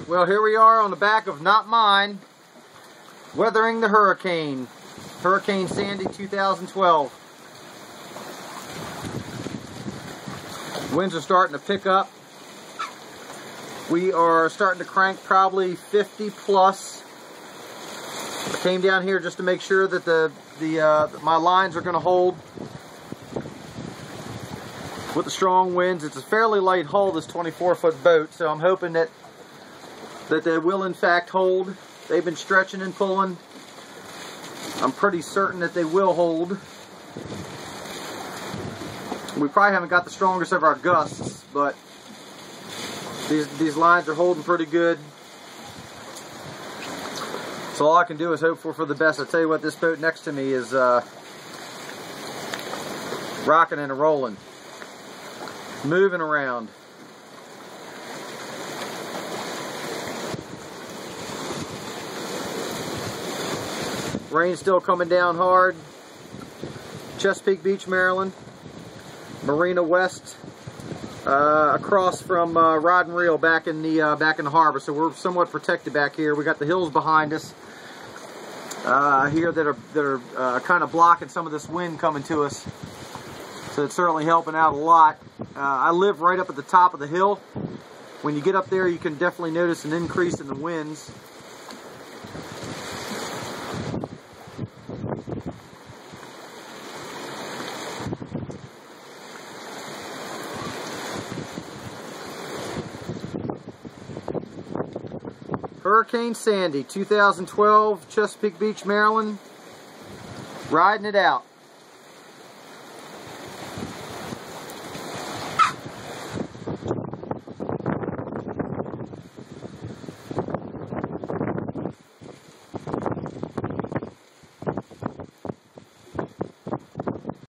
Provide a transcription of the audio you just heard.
Well, here we are on the back of Not Mine, weathering the hurricane. Hurricane Sandy 2012. Winds are starting to pick up. We are starting to crank probably 50 plus. I came down here just to make sure that my lines are going to hold with the strong winds. It's a fairly light hull, this 24-foot boat, so I'm hoping that they will in fact hold. They've been stretching and pulling. I'm pretty certain that they will hold. We probably haven't got the strongest of our gusts, but these lines are holding pretty good. So all I can do is hope for the best. I tell you what, this boat next to me is rocking and rolling, moving around. Rain's still coming down hard. Chesapeake Beach, Maryland. Marina West, across from Rod and Reel back in the harbor. So we're somewhat protected back here. We got the hills behind us here that are kind of blocking some of this wind coming to us. So it's certainly helping out a lot. I live right up at the top of the hill. When you get up there, you can definitely notice an increase in the winds. Hurricane Sandy 2012, Chesapeake Beach, Maryland. Riding it out.